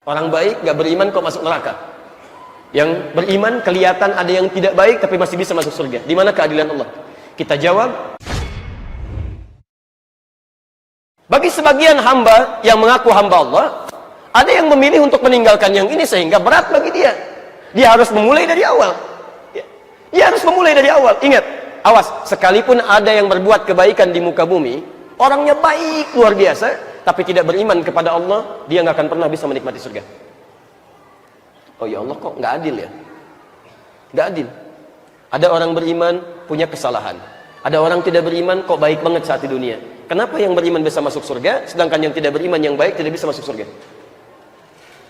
Orang baik gak beriman kok masuk neraka. Yang beriman kelihatan ada yang tidak baik tapi masih bisa masuk surga. Di mana keadilan Allah? Kita jawab, bagi sebagian hamba yang mengaku hamba Allah, ada yang memilih untuk meninggalkan yang ini sehingga berat bagi dia. Dia harus memulai dari awal. Dia harus memulai dari awal. Ingat, awas, sekalipun ada yang berbuat kebaikan di muka bumi, orangnya baik luar biasa, tapi tidak beriman kepada Allah, dia nggak akan pernah bisa menikmati surga. Oh ya Allah, kok nggak adil ya? Nggak adil. Ada orang beriman punya kesalahan, ada orang tidak beriman kok baik banget saat di dunia. Kenapa yang beriman bisa masuk surga, sedangkan yang tidak beriman yang baik tidak bisa masuk surga?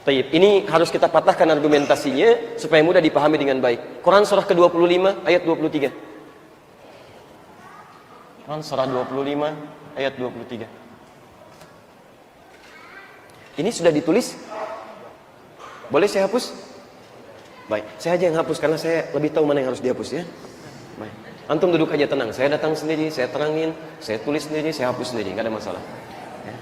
Taib. Ini harus kita patahkan argumentasinya supaya mudah dipahami dengan baik. Quran surah ke-25 ayat 23. Quran surah 25 ayat 23. Ini sudah ditulis? Boleh saya hapus? Baik, saya aja yang hapus karena saya lebih tahu mana yang harus dihapus ya. Baik. Antum duduk aja tenang. Saya datang sendiri, saya terangin, saya tulis sendiri, saya hapus sendiri, nggak ada masalah. Ya.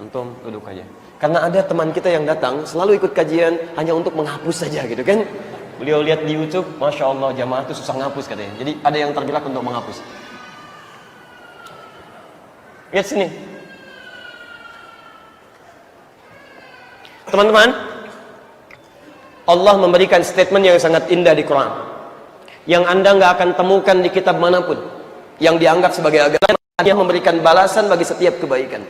Antum duduk aja. Karena ada teman kita yang datang selalu ikut kajian hanya untuk menghapus saja gitu kan. Beliau lihat di YouTube, Masya Allah jamaah itu susah ngapus katanya. Jadi ada yang tergerak untuk menghapus. Lihat sini. Teman-teman, Allah memberikan statement yang sangat indah di Quran yang Anda nggak akan temukan di kitab manapun yang dianggap sebagai agama, yang memberikan balasan bagi setiap kebaikan.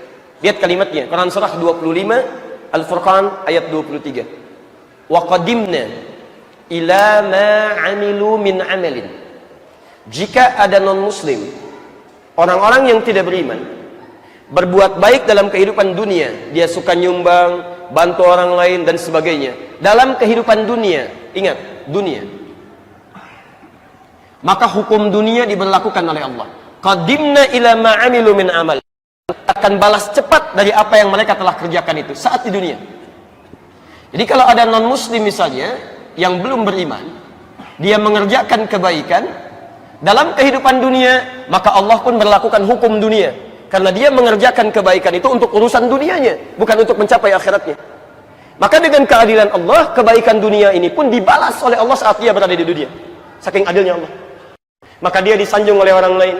Lihat kalimatnya, Quran surah 25 Al-Furqan ayat 23. Wa qadimna ila ma amilu min amalin. Jika ada non-muslim, orang-orang yang tidak beriman, berbuat baik dalam kehidupan dunia, dia suka nyumbang, bantu orang lain dan sebagainya dalam kehidupan dunia, ingat, dunia, maka hukum dunia diberlakukan oleh Allah. Qadimna ila ma amilu min amal, akan balas cepat dari apa yang mereka telah kerjakan itu saat di dunia. Jadi kalau ada non muslim misalnya yang belum beriman, dia mengerjakan kebaikan dalam kehidupan dunia, maka Allah pun berlakukan hukum dunia karena dia mengerjakan kebaikan itu untuk urusan dunianya, bukan untuk mencapai akhiratnya. Maka dengan keadilan Allah, kebaikan dunia ini pun dibalas oleh Allah saat dia berada di dunia. Saking adilnya Allah. Maka dia disanjung oleh orang lain,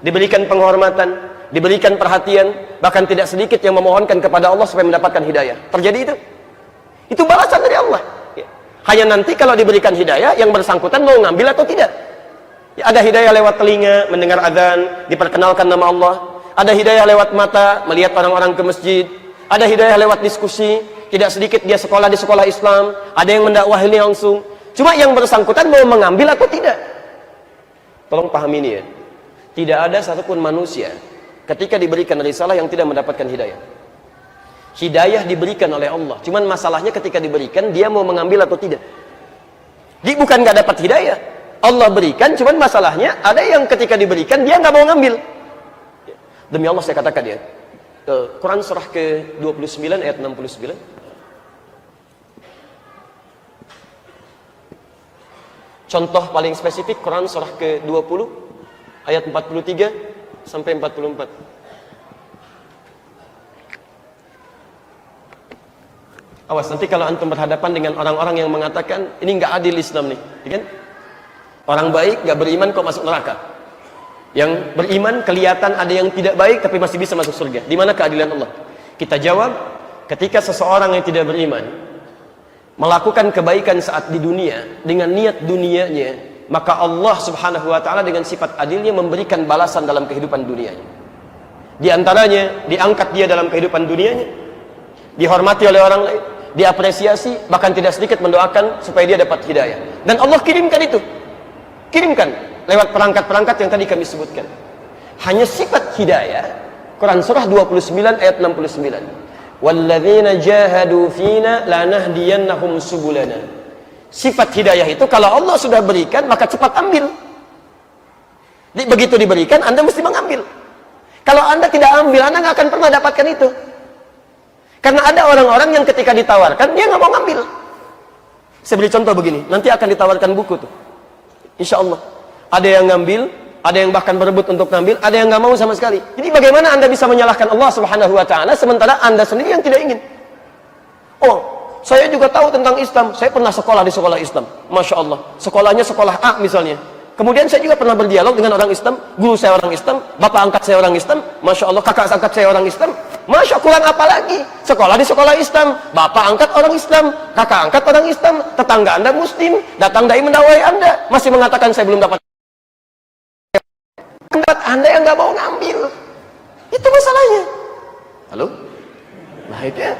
diberikan penghormatan, diberikan perhatian, bahkan tidak sedikit yang memohonkan kepada Allah supaya mendapatkan hidayah. Terjadi itu. Itu balasan dari Allah. Hanya nanti kalau diberikan hidayah, yang bersangkutan mau ngambil atau tidak. Ada hidayah lewat telinga, mendengar azan, diperkenalkan nama Allah. Ada hidayah lewat mata, melihat orang-orang ke masjid. Ada hidayah lewat diskusi, tidak sedikit dia sekolah di sekolah Islam. Ada yang mendakwahi langsung. Cuma yang bersangkutan mau mengambil atau tidak. Tolong pahami ini ya. Tidak ada satupun manusia ketika diberikan risalah yang tidak mendapatkan hidayah. Hidayah diberikan oleh Allah. Cuman masalahnya ketika diberikan, dia mau mengambil atau tidak. Dia bukan gak dapat hidayah. Allah berikan, cuman masalahnya ada yang ketika diberikan, dia gak mau ngambil. Demi Allah saya katakan ya, Quran surah ke-29 ayat 69. Contoh paling spesifik, Quran surah ke-20 ayat 43 sampai 44. Awas, nanti kalau antum berhadapan dengan orang-orang yang mengatakan ini nggak adil Islam nih, kan? Orang baik nggak beriman kok masuk neraka. Yang beriman kelihatan ada yang tidak baik tapi masih bisa masuk surga. Di mana keadilan Allah? Kita jawab, ketika seseorang yang tidak beriman melakukan kebaikan saat di dunia dengan niat dunianya, maka Allah Subhanahu wa taala dengan sifat adilnya memberikan balasan dalam kehidupan dunianya. Di antaranya diangkat dia dalam kehidupan dunianya, dihormati oleh orang lain, diapresiasi, bahkan tidak sedikit mendoakan supaya dia dapat hidayah. Dan Allah kirimkan itu. Kirimkan lewat perangkat-perangkat yang tadi kami sebutkan. Hanya sifat hidayah, Quran surah 29 ayat 69. Walladzina jahadu fina lanahdiyannahum subulana. Sifat hidayah itu kalau Allah sudah berikan, maka cepat ambil. Begitu diberikan, Anda mesti mengambil. Kalau Anda tidak ambil, Anda nggak akan pernah dapatkan itu. Karena ada orang-orang yang ketika ditawarkan, dia nggak mau ngambil. Saya beri contoh begini, nanti akan ditawarkan buku tuh. Insya Allah. Ada yang ngambil, ada yang bahkan berebut untuk ngambil, ada yang nggak mau sama sekali. Jadi bagaimana Anda bisa menyalahkan Allah Subhanahu wa taala sementara Anda sendiri yang tidak ingin? Oh, saya juga tahu tentang Islam. Saya pernah sekolah di sekolah Islam. Masya Allah. Sekolahnya sekolah A misalnya. Kemudian saya juga pernah berdialog dengan orang Islam. Guru saya orang Islam. Bapak angkat saya orang Islam. Masya Allah. Kakak angkat saya orang Islam. Masya Allah, kurang apa lagi? Sekolah di sekolah Islam. Bapak angkat orang Islam. Kakak angkat orang Islam. Tetangga Anda Muslim. Datang dai mendawai Anda. Masih mengatakan saya belum dapat. Tempat Anda yang nggak mau ngambil. Itu masalahnya. Halo? Nah itu ya.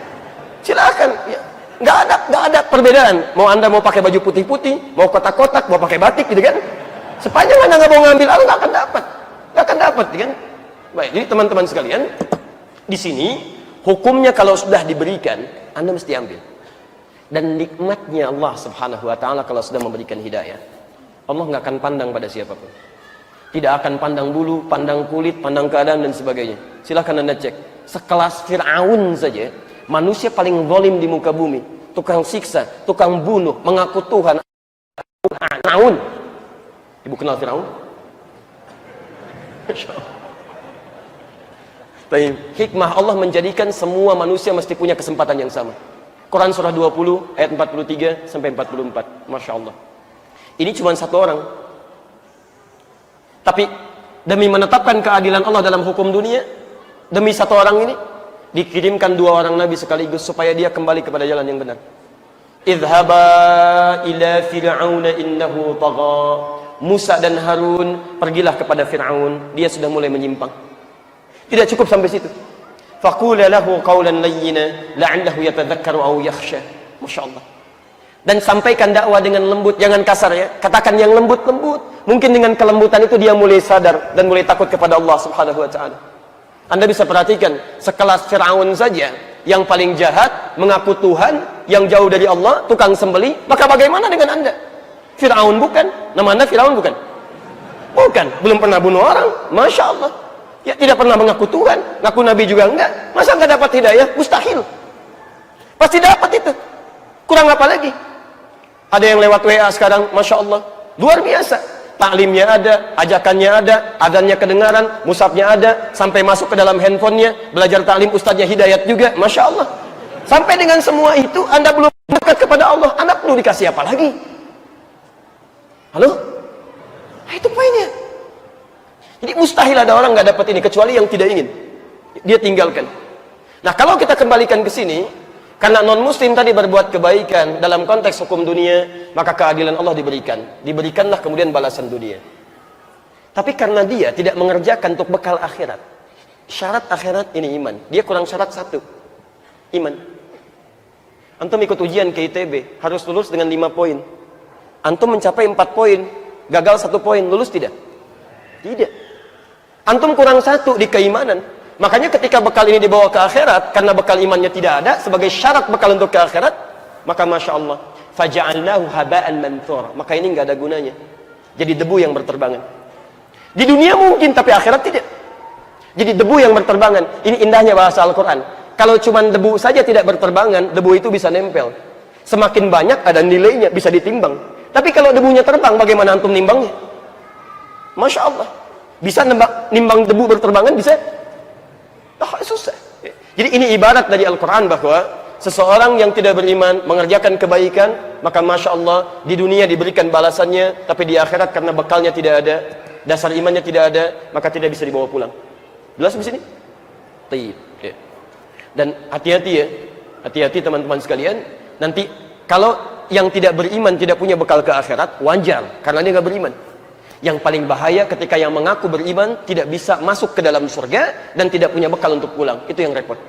Silakan. Ya. Nggak ada perbedaan. Mau Anda mau pakai baju putih-putih, mau kotak-kotak, mau pakai batik gitu kan? Sepanjang Anda nggak mau ngambil, Anda nggak akan dapat. Nggak akan dapat, kan? Baik, jadi teman-teman sekalian, di sini hukumnya kalau sudah diberikan, Anda mesti ambil. Dan nikmatnya Allah Subhanahu Wa Taala kalau sudah memberikan hidayah, Allah nggak akan pandang pada siapapun. Tidak akan pandang bulu, pandang kulit, pandang keadaan dan sebagainya. Silahkan Anda cek. Sekelas Fir'aun saja, manusia paling zalim di muka bumi, tukang siksa, tukang bunuh, mengaku Tuhan. Fir'aun. Ibu kenal Fir'aun? Hikmah Allah menjadikan semua manusia mesti punya kesempatan yang sama. Quran surah 20 ayat 43 sampai 44. Masya Allah. Ini cuma satu orang. Tapi demi menetapkan keadilan Allah dalam hukum dunia, demi satu orang ini dikirimkan dua orang nabi sekaligus supaya dia kembali kepada jalan yang benar. Idhaba ila fir'auna innahu tagha. Musa dan Harun pergilah kepada Fir'aun, dia sudah mulai menyimpang. Tidak cukup sampai situ. Faqula lahu qawlan layyina la'allahu yatadhakkaru aw yakhsha. Masyaallah. Dan sampaikan dakwah dengan lembut, jangan kasar ya. Katakan yang lembut-lembut. Mungkin dengan kelembutan itu dia mulai sadar dan mulai takut kepada Allah Subhanahu wa taala. Anda bisa perhatikan, sekelas Fir'aun saja yang paling jahat, mengaku Tuhan, yang jauh dari Allah, tukang sembelih, maka bagaimana dengan Anda? Fir'aun bukan? Nama Anda Fir'aun bukan? Bukan, belum pernah bunuh orang. Masya Allah. Ya, tidak pernah mengaku Tuhan, ngaku Nabi juga enggak. Masa enggak dapat hidayah? Mustahil. Pasti dapat itu. Kurang apa lagi? Ada yang lewat WA sekarang, Masya Allah, luar biasa. Taklimnya ada, ajakannya ada, adhannya kedengaran, mushafnya ada, sampai masuk ke dalam handphonenya, belajar taklim, ustadznya hidayat juga, Masya Allah. Sampai dengan semua itu, Anda belum dekat kepada Allah, Anda perlu dikasih apa lagi? Halo? Nah, itu poinnya. Jadi mustahil ada orang nggak dapat ini, kecuali yang tidak ingin. Dia tinggalkan. Nah, kalau kita kembalikan ke sini, karena non-muslim tadi berbuat kebaikan dalam konteks hukum dunia, maka keadilan Allah diberikan. Diberikanlah kemudian balasan dunia. Tapi karena dia tidak mengerjakan untuk bekal akhirat. Syarat akhirat ini iman. Dia kurang syarat satu. Iman. Antum ikut ujian ke ITB, harus lulus dengan 5 poin. Antum mencapai 4 poin, gagal 1 poin, lulus tidak? Tidak. Antum kurang 1 di keimanan. Makanya ketika bekal ini dibawa ke akhirat, karena bekal imannya tidak ada, sebagai syarat bekal untuk ke akhirat, maka Masya Allah, faja'alnahu haba'an manthura. Maka ini nggak ada gunanya. Jadi debu yang berterbangan. Di dunia mungkin, tapi akhirat tidak. Jadi debu yang berterbangan. Ini indahnya bahasa Al-Quran. Kalau cuma debu saja tidak berterbangan, debu itu bisa nempel. Semakin banyak ada nilainya, bisa ditimbang. Tapi kalau debunya terbang, bagaimana antum nimbangnya? Masya Allah. Bisa nimbang debu berterbangan? Bisa? Susah. Jadi ini ibarat dari Al-Quran bahwa seseorang yang tidak beriman mengerjakan kebaikan, maka Masya Allah di dunia diberikan balasannya, tapi di akhirat karena bekalnya tidak ada, dasar imannya tidak ada, maka tidak bisa dibawa pulang. Jelas di sini? Taib. Ya. Dan hati-hati ya, hati-hati teman-teman sekalian. Nanti kalau yang tidak beriman tidak punya bekal ke akhirat, wajar karena dia nggak beriman. Yang paling bahaya ketika yang mengaku beriman tidak bisa masuk ke dalam surga dan tidak punya bekal untuk pulang. Itu yang repot.